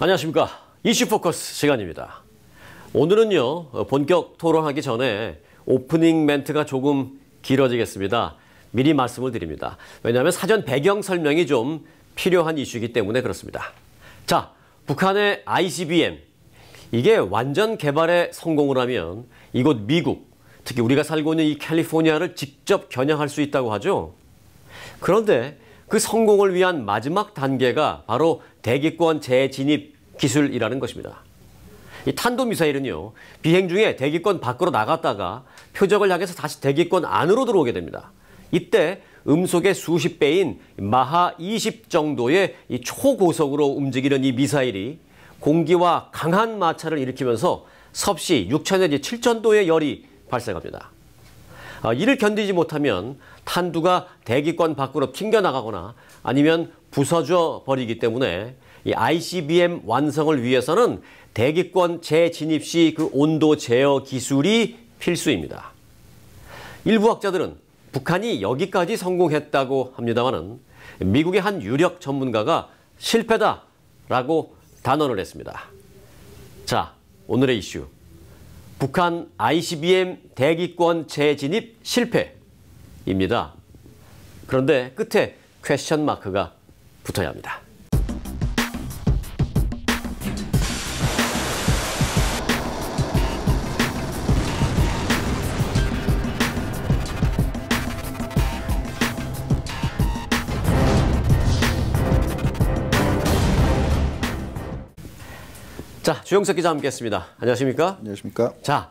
안녕하십니까. 이슈포커스 시간입니다. 오늘은요, 본격 토론하기 전에 오프닝 멘트가 조금 길어지겠습니다. 미리 말씀을 드립니다. 왜냐하면 사전 배경 설명이 좀 필요한 이슈이기 때문에 그렇습니다. 자, 북한의 ICBM. 이게 완전 개발에 성공을 하면 이곳 미국, 특히 우리가 살고 있는 이 캘리포니아를 직접 겨냥할 수 있다고 하죠. 그런데 그 성공을 위한 마지막 단계가 바로 대기권 재진입 기술이라는 것입니다. 이 탄도미사일은요, 비행 중에 대기권 밖으로 나갔다가 표적을 향해서 다시 대기권 안으로 들어오게 됩니다. 이때 음속의 수십 배인 마하 20 정도의 이 초고속으로 움직이는 이 미사일이 공기와 강한 마찰을 일으키면서 섭씨 6,000 내지 7,000도의 열이 발생합니다. 이를 견디지 못하면 탄두가 대기권 밖으로 튕겨나가거나 아니면 부서져 버리기 때문에 이 ICBM 완성을 위해서는 대기권 재진입 시 그 온도 제어 기술이 필수입니다. 일부 학자들은 북한이 여기까지 성공했다고 합니다만은 미국의 한 유력 전문가가 실패다라고 단언을 했습니다. 자, 오늘의 이슈. 북한 ICBM 대기권 재진입 실패입니다. 그런데 끝에 퀘스천 마크가 붙어야 합니다. 자, 주영석 기자 함께했습니다. 안녕하십니까? 안녕하십니까? 자,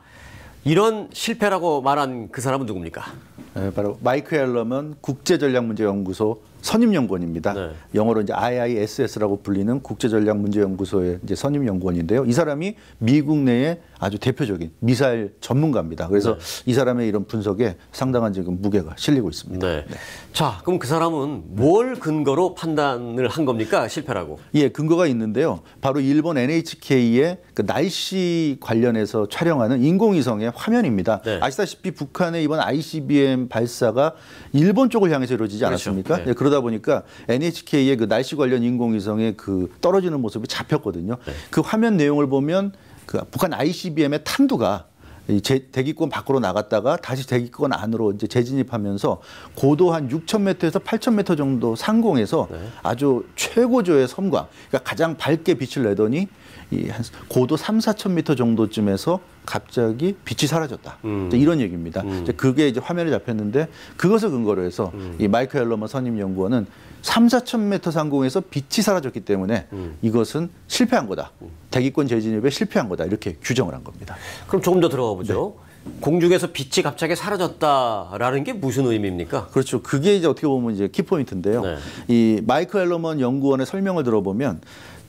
이런 실패라고 말한 그 사람은 누굽니까? 네, 바로 마이크 앨럼은 국제전략문제연구소 선임연구원입니다. 네. 영어로 이제 IISS라고 불리는 국제전략문제연구소의 이제 선임연구원인데요. 이 사람이 미국 내에 아주 대표적인 미사일 전문가입니다. 그래서 네. 이 사람의 이런 분석에 상당한 지금 무게가 실리고 있습니다. 네. 네. 자, 그럼 그 사람은 뭘 근거로 판단을 한 겁니까? 실패라고? 예, 근거가 있는데요. 바로 일본 NHK의 그 날씨 관련해서 촬영하는 인공위성의 화면입니다. 네. 아시다시피 북한의 이번 ICBM 발사가 일본 쪽을 향해서 이루어지지 않았습니까? 그렇죠. 네. 네, 그러다 보니까 NHK의 그 날씨 관련 인공위성의 그 떨어지는 모습이 잡혔거든요. 네. 그 화면 내용을 보면 그 북한 ICBM의 탄두가 대기권 밖으로 나갔다가 다시 대기권 안으로 이제 재진입하면서 고도 한 6,000m에서 8,000m 정도 상공에서 네. 아주 최고조의 섬광, 그러니까 가장 밝게 빛을 내더니 이 한 고도 3,000~4,000m 정도쯤에서 갑자기 빛이 사라졌다. 이런 얘기입니다. 그게 이제 화면에 잡혔는데 그것을 근거로 해서 이 마이크 앨럼먼 선임연구원은 3,000~4,000m 상공에서 빛이 사라졌기 때문에 이것은 실패한 거다. 대기권 재진입에 실패한 거다. 이렇게 규정을 한 겁니다. 그럼 조금 더 들어가 보죠. 네. 공중에서 빛이 갑자기 사라졌다라는 게 무슨 의미입니까? 그렇죠. 그게 이제 어떻게 보면 이제 키포인트인데요. 네. 이 마이크 앨럼먼 연구원의 설명을 들어보면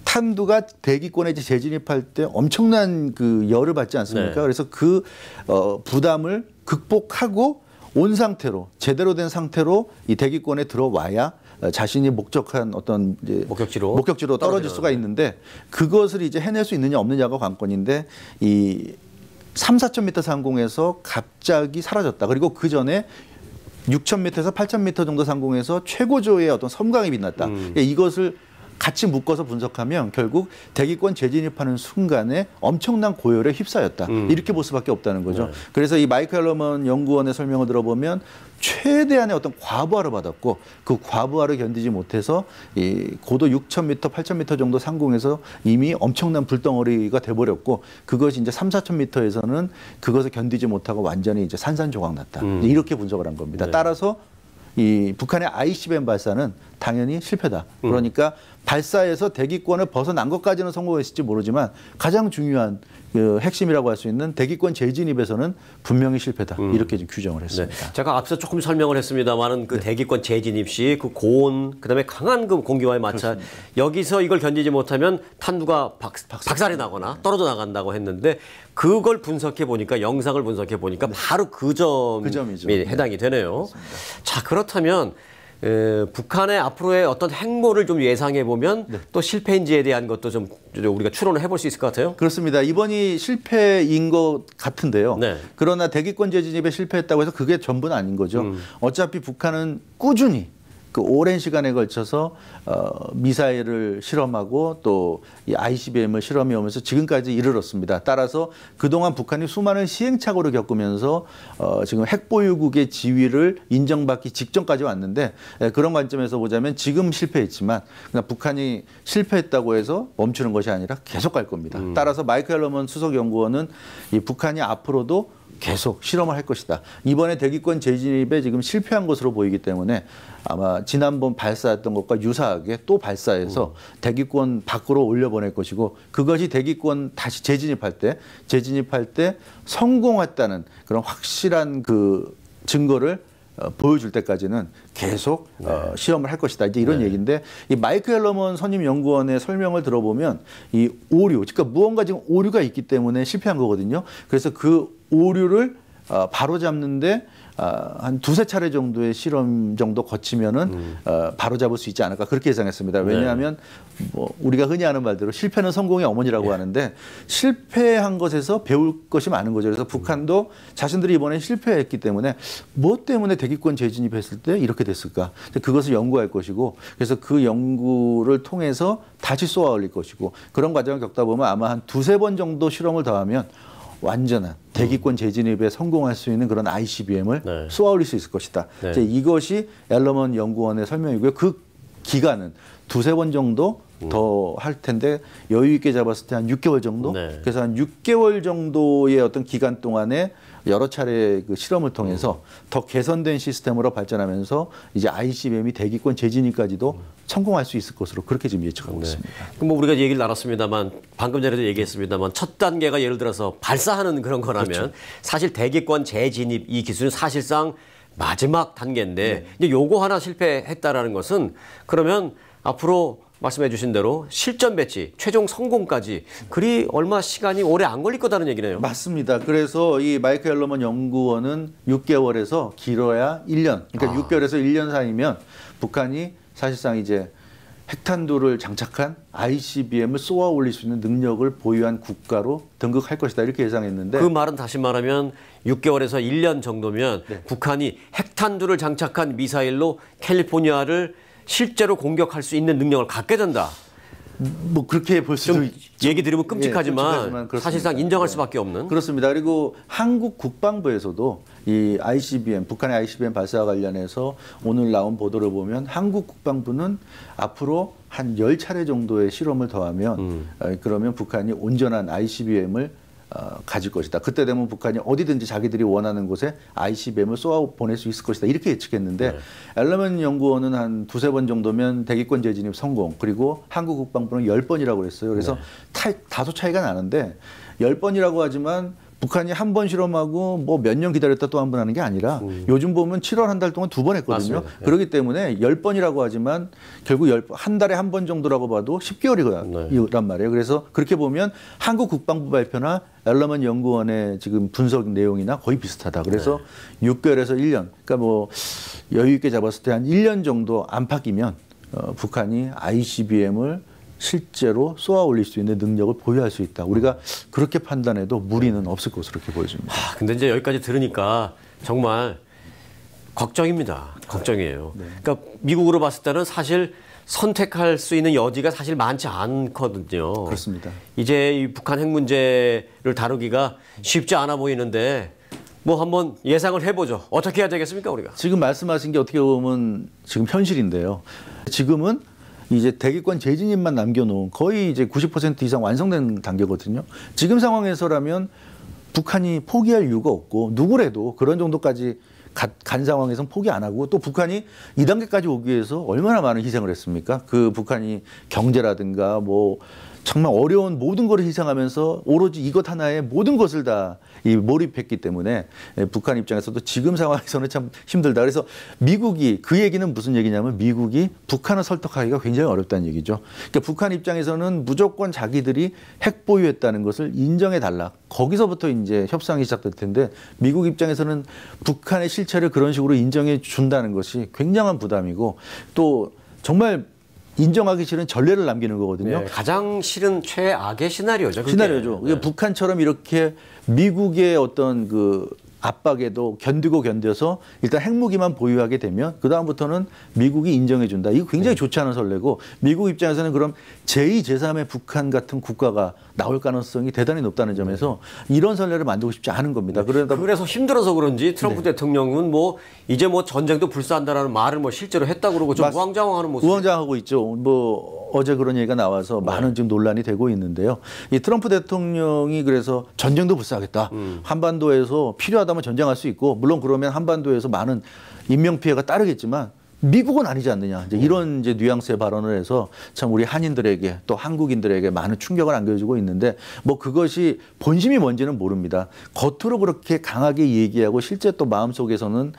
탄두가 대기권에 재진입할 때 엄청난 그 열을 받지 않습니까? 네. 그래서 그 부담을 극복하고 온 상태로 제대로 된 상태로 이 대기권에 들어와야 자신이 목적한 어떤 이제 목적지로 떨어질 수가 있는데 그것을 이제 해낼 수 있느냐 없느냐가 관건인데 이 3,000~4,000m 상공에서 갑자기 사라졌다. 그리고 그 전에 6,000m에서 8,000m 정도 상공에서 최고조의 어떤 섬광이 빛났다. 이것을 같이 묶어서 분석하면 결국 대기권 재진입하는 순간에 엄청난 고열에 휩싸였다. 이렇게 볼 수밖에 없다는 거죠. 네. 그래서 이 마이크 앨럼먼 연구원의 설명을 들어보면 최대한의 어떤 과부하를 받았고 그 과부하를 견디지 못해서 이 고도 6,000m, 8,000m 정도 상공에서 이미 엄청난 불덩어리가 돼버렸고 그것이 이제 3,000~4,000m에서는 그것을 견디지 못하고 완전히 이제 산산조각 났다. 이렇게 분석을 한 겁니다. 네. 따라서 이 북한의 ICBM 발사는 당연히 실패다. 그러니까 발사에서 대기권을 벗어난 것까지는 성공했을지 모르지만 가장 중요한 그 핵심이라고 할 수 있는 대기권 재진입에서는 분명히 실패다. 이렇게 지금 규정을 했습니다. 네. 제가 앞서 조금 설명을 했습니다만은 그 네. 대기권 재진입 시 그 고온, 그다음에 강한 그 공기와의 마찰, 그렇습니다. 여기서 이걸 견디지 못하면 탄두가 박살이 나거나 떨어져 나간다고 했는데 그걸 분석해 보니까 영상을 분석해 보니까 네. 바로 그 점이 해당이 되네요. 그렇습니다. 자, 그렇다면 북한의 앞으로의 어떤 행보를 좀 예상해 보면 네. 또 실패인지에 대한 것도 좀 우리가 추론을 해볼 수 있을 것 같아요. 그렇습니다. 이번이 실패인 것 같은데요. 네. 그러나 대기권 재진입에 실패했다고 해서 그게 전부는 아닌 거죠. 어차피 북한은 꾸준히 그 오랜 시간에 걸쳐서 미사일을 실험하고 또 이 ICBM을 실험해 오면서 지금까지 이르렀습니다. 따라서 그동안 북한이 수많은 시행착오를 겪으면서 지금 핵보유국의 지위를 인정받기 직전까지 왔는데 그런 관점에서 보자면 지금 실패했지만 그러니까 북한이 실패했다고 해서 멈추는 것이 아니라 계속 갈 겁니다. 따라서 마이크 앨러먼 수석연구원은 이 북한이 앞으로도 계속 실험을 할 것이다. 이번에 대기권 재진입에 지금 실패한 것으로 보이기 때문에 아마 지난번 발사했던 것과 유사하게 또 발사해서 대기권 밖으로 올려보낼 것이고 그것이 대기권 다시 재진입할 때 성공했다는 그런 확실한 그 증거를 보여줄 때까지는 계속 시험을 할 것이다. 이제 이런 얘기인데 이 마이크 앨러먼 선임 연구원의 설명을 들어보면 이 오류, 그러니까 무언가 지금 오류가 있기 때문에 실패한 거거든요. 그래서 그 오류를 바로 잡는데 한 두세 차례 정도의 실험 정도 거치면은 바로 잡을 수 있지 않을까 그렇게 예상했습니다. 왜냐하면 뭐 우리가 흔히 하는 말대로 실패는 성공의 어머니라고 하는데 실패한 것에서 배울 것이 많은 거죠. 그래서 북한도 자신들이 이번에 실패했기 때문에 뭐 때문에 대기권 재진입했을 때 이렇게 됐을까? 그것을 연구할 것이고 그래서 그 연구를 통해서 다시 쏘아 올릴 것이고 그런 과정을 겪다 보면 아마 한 두세 번 정도 실험을 더하면 완전한 대기권 재진입에 성공할 수 있는 그런 ICBM을 쏘아올릴 수 있을 것이다. 이제 이것이 앨러먼 연구원의 설명이고요. 그 기간은 두세 번 정도 더 할 텐데 여유 있게 잡았을 때 한 6개월 정도. 그래서 한 6개월 정도의 어떤 기간 동안에 여러 차례 그 실험을 통해서 더 개선된 시스템으로 발전하면서 이제 ICBM이 대기권 재진입까지도 성공할 수 있을 것으로 그렇게 지금 예측하고 있습니다. 그럼 뭐 우리가 얘기를 나눴습니다만 방금 전에도 얘기했습니다만 첫 단계가 예를 들어서 발사하는 그런 거라면 그렇죠. 사실 대기권 재진입 이 기술은 사실상 마지막 단계인데 이제 요거 하나 실패했다라는 것은 그러면 앞으로 말씀해 주신 대로 실전 배치, 최종 성공까지 그리 얼마 시간이 오래 안 걸릴 거다는 얘기네요. 맞습니다. 그래서 이 마이크 앨러먼 연구원은 6개월에서 길어야 1년, 그러니까 6개월에서 1년 사이면 북한이 사실상 이제 핵탄두를 장착한 ICBM을 쏘아 올릴 수 있는 능력을 보유한 국가로 등극할 것이다 이렇게 예상했는데 그 말은 다시 말하면 6개월에서 1년 정도면 북한이 핵탄두를 장착한 미사일로 캘리포니아를 실제로 공격할 수 있는 능력을 갖게 된다. 뭐 그렇게 볼 수도 얘기 들으면 끔찍하지만 사실상 인정할 수밖에 없는. 그렇습니다. 그리고 한국 국방부에서도 이 ICBM, 북한의 ICBM 발사와 관련해서 오늘 나온 보도를 보면 한국 국방부는 앞으로 한 10차례 정도의 실험을 더하면 그러면 북한이 온전한 ICBM을 가질 것이다. 그때 되면 북한이 어디든지 자기들이 원하는 곳에 ICBM을 쏘아 보낼 수 있을 것이다. 이렇게 예측했는데 앨러먼 연구원은 한 두세 번 정도면 대기권 재진입 성공. 그리고 한국 국방부는 10번이라고 그랬어요. 그래서 다소 차이가 나는데 10번이라고 하지만 북한이 한 번 실험하고 뭐 몇 년 기다렸다 또 한 번 하는 게 아니라 요즘 보면 7월 한 달 동안 2번 했거든요. 맞습니다. 그렇기 때문에 10번이라고 하지만 결국 한 달에 한 번 정도라고 봐도 10개월이란 말이에요. 그래서 그렇게 보면 한국 국방부 발표나 앨러먼 연구원의 지금 분석 내용이나 거의 비슷하다. 그래서 6개월에서 1년. 그러니까 뭐 여유 있게 잡았을 때 한 1년 정도 안팎이면 북한이 ICBM을 실제로 쏘아 올릴 수 있는 능력을 보유할 수 있다. 우리가 그렇게 판단해도 무리는 없을 것으로 이렇게 보여집니다. 근데 이제 여기까지 들으니까 정말 걱정입니다. 걱정이에요. 그러니까 미국으로 봤을 때는 사실 선택할 수 있는 여지가 사실 많지 않거든요. 그렇습니다. 이제 이 북한 핵 문제를 다루기가 쉽지 않아 보이는데 뭐 한번 예상을 해보죠. 어떻게 해야 되겠습니까, 우리가? 지금 말씀하신 게 어떻게 보면 지금 현실인데요. 지금은 이제 대기권 재진입만 남겨놓은 거의 이제 90% 이상 완성된 단계거든요. 지금 상황에서라면 북한이 포기할 이유가 없고 누구래도 그런 정도까지 간 상황에서는 포기 안 하고 또 북한이 이 단계까지 오기 위해서 얼마나 많은 희생을 했습니까? 그 북한이 경제라든가 뭐 정말 어려운 모든 것을 희생하면서 오로지 이것 하나에 모든 것을 다 몰입했기 때문에 북한 입장에서도 지금 상황에서는 참 힘들다. 그래서 미국이 그 얘기는 무슨 얘기냐면 미국이 북한을 설득하기가 굉장히 어렵다는 얘기죠. 그러니까 북한 입장에서는 무조건 자기들이 핵 보유했다는 것을 인정해 달라. 거기서부터 이제 협상이 시작될 텐데 미국 입장에서는 북한의 실체를 그런 식으로 인정해 준다는 것이 굉장한 부담이고 또 정말 인정하기 싫은 전례를 남기는 거거든요. 네, 가장 싫은 최악의 시나리오죠. 그게. 시나리오죠. 네. 북한처럼 이렇게 미국의 어떤 그 압박에도 견뎌서 일단 핵무기만 보유하게 되면 그다음부터는 미국이 인정해준다. 이거 굉장히 좋지 않은 선례고 미국 입장에서는 그럼 제2, 제3의 북한 같은 국가가 나올 가능성이 대단히 높다는 점에서 이런 선례를 만들고 싶지 않은 겁니다. 그래서 힘들어서 그런지 트럼프 대통령은 뭐 이제 뭐 전쟁도 불사한다라는 말을 뭐 실제로 했다고 그러고 좀 우왕좌왕하는 모습. 우왕좌왕하고 있죠. 뭐 어제 그런 얘기가 나와서 많은 지금 논란이 되고 있는데요. 이 트럼프 대통령이 그래서 전쟁도 불사하겠다. 한반도에서 필요하다면 전쟁할 수 있고 물론 그러면 한반도에서 많은 인명 피해가 따르겠지만 미국은 아니지 않느냐. 이제 이런 이제 뉘앙스의 발언을 해서 참 우리 한인들에게 또 한국인들에게 많은 충격을 안겨주고 있는데 뭐 그것이 본심이 뭔지는 모릅니다. 겉으로 그렇게 강하게 얘기하고 실제 또 마음속에서는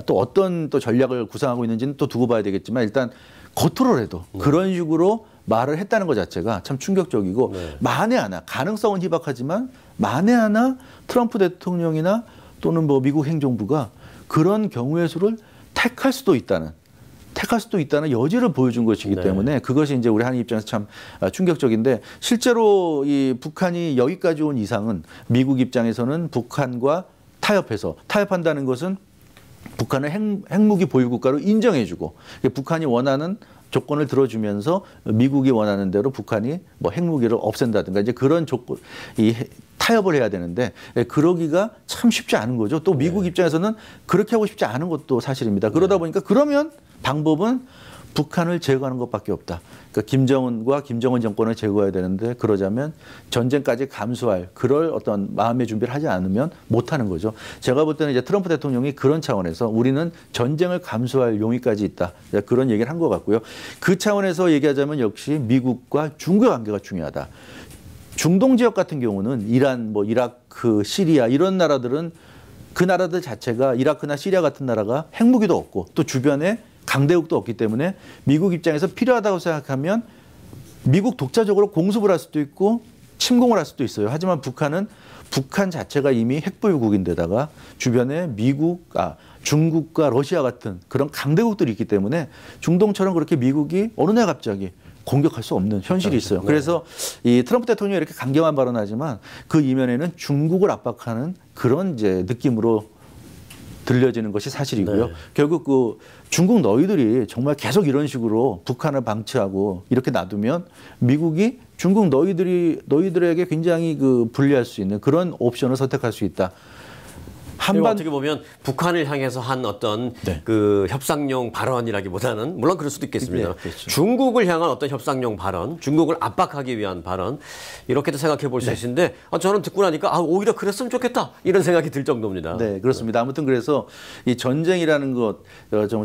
또 어떤 또 전략을 구상하고 있는지는 또 두고 봐야 되겠지만 일단 겉으로라도 그런 식으로 말을 했다는 것 자체가 참 충격적이고 만에 하나 가능성은 희박하지만 만에 하나 트럼프 대통령이나 또는 뭐 미국 행정부가 그런 경우의 수를 택할 수도 있다는 여지를 보여준 것이기 때문에 그것이 이제 우리 한인 입장에서 참 충격적인데 실제로 이 북한이 여기까지 온 이상은 미국 입장에서는 북한과 타협한다는 것은 북한을 핵무기 보유 국가로 인정해주고 북한이 원하는 조건을 들어주면서 미국이 원하는 대로 북한이 뭐 핵무기를 없앤다든가 이제 그런 조건, 타협을 해야 되는데 그러기가 참 쉽지 않은 거죠. 또 미국 입장에서는 그렇게 하고 싶지 않은 것도 사실입니다. 그러다 보니까 그러면 방법은 북한을 제거하는 것밖에 없다. 그러니까 김정은과 김정은 정권을 제거해야 되는데 그러자면 전쟁까지 감수할 그럴 어떤 마음의 준비를 하지 않으면 못하는 거죠. 제가 볼 때는 이제 트럼프 대통령이 그런 차원에서 우리는 전쟁을 감수할 용의까지 있다. 그런 얘기를 한 것 같고요. 그 차원에서 얘기하자면 역시 미국과 중국의 관계가 중요하다. 중동 지역 같은 경우는 이란, 뭐 이라크, 시리아 이런 나라들은 그 나라들 자체가 이라크나 시리아 같은 나라가 핵무기도 없고 또 주변에 강대국도 없기 때문에 미국 입장에서 필요하다고 생각하면 미국 독자적으로 공습을 할 수도 있고 침공을 할 수도 있어요. 하지만 북한은 북한 자체가 이미 핵보유국인데다가 주변에 중국과 러시아 같은 그런 강대국들이 있기 때문에 중동처럼 그렇게 미국이 어느 날 갑자기 공격할 수 없는 현실이 있어요. 그래서 이 트럼프 대통령이 이렇게 강경한 발언하지만 그 이면에는 중국을 압박하는 그런 이제 느낌으로 들려지는 것이 사실이고요. 결국 그 중국 너희들이 정말 계속 이런 식으로 북한을 방치하고 이렇게 놔두면 미국이 중국 너희들에게 굉장히 그 불리할 수 있는 그런 옵션을 선택할 수 있다. 어떻게 보면 북한을 향해서 한 어떤 그 협상용 발언이라기보다는 물론 그럴 수도 있겠습니다. 그렇죠. 중국을 향한 어떤 협상용 발언, 중국을 압박하기 위한 발언 이렇게도 생각해 볼 수 있는데 저는 듣고 나니까 오히려 그랬으면 좋겠다 이런 생각이 들 정도입니다. 네, 그렇습니다. 아무튼 그래서 이 전쟁이라는 것 좀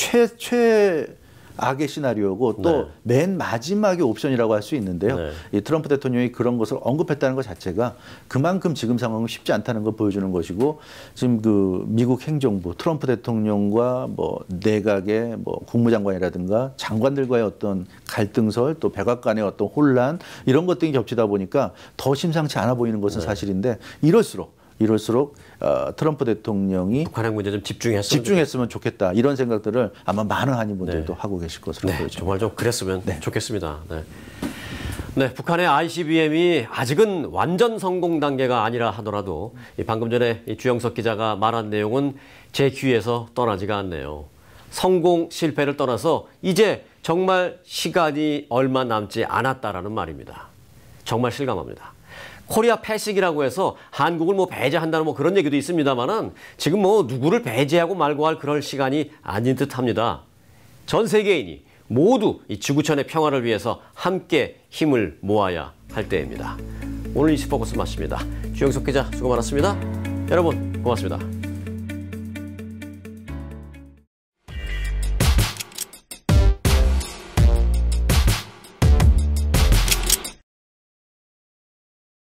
최악의 시나리오고 또 맨 마지막의 옵션이라고 할 수 있는데요. 이 트럼프 대통령이 그런 것을 언급했다는 것 자체가 그만큼 지금 상황은 쉽지 않다는 걸 보여주는 것이고 지금 그 미국 행정부 트럼프 대통령과 뭐 내각의 뭐 국무장관이라든가 장관들과의 어떤 갈등설 또 백악관의 어떤 혼란 이런 것들이 겹치다 보니까 더 심상치 않아 보이는 것은 사실인데 이럴수록 트럼프 대통령이 북한 핵 문제 좀 집중했으면 좋겠다 이런 생각들을 아마 많은 한인분들도 하고 계실 것으로 보여집니다. 정말 좀 그랬으면 좋겠습니다. 북한의 ICBM이 아직은 완전 성공 단계가 아니라 하더라도 방금 전에 주영석 기자가 말한 내용은 제 귀에서 떠나지가 않네요. 성공 실패를 떠나서 이제 정말 시간이 얼마 남지 않았다라는 말입니다. 정말 실감합니다. 코리아 패식이라고 해서 한국을 뭐 배제한다는 뭐 그런 얘기도 있습니다만은 지금 뭐 누구를 배제하고 말고 할 그럴 시간이 아닌 듯합니다. 전 세계인이 모두 이 지구촌의 평화를 위해서 함께 힘을 모아야 할 때입니다. 오늘 이슈포커스 마칩니다. 주영석 기자 수고 많았습니다. 여러분 고맙습니다.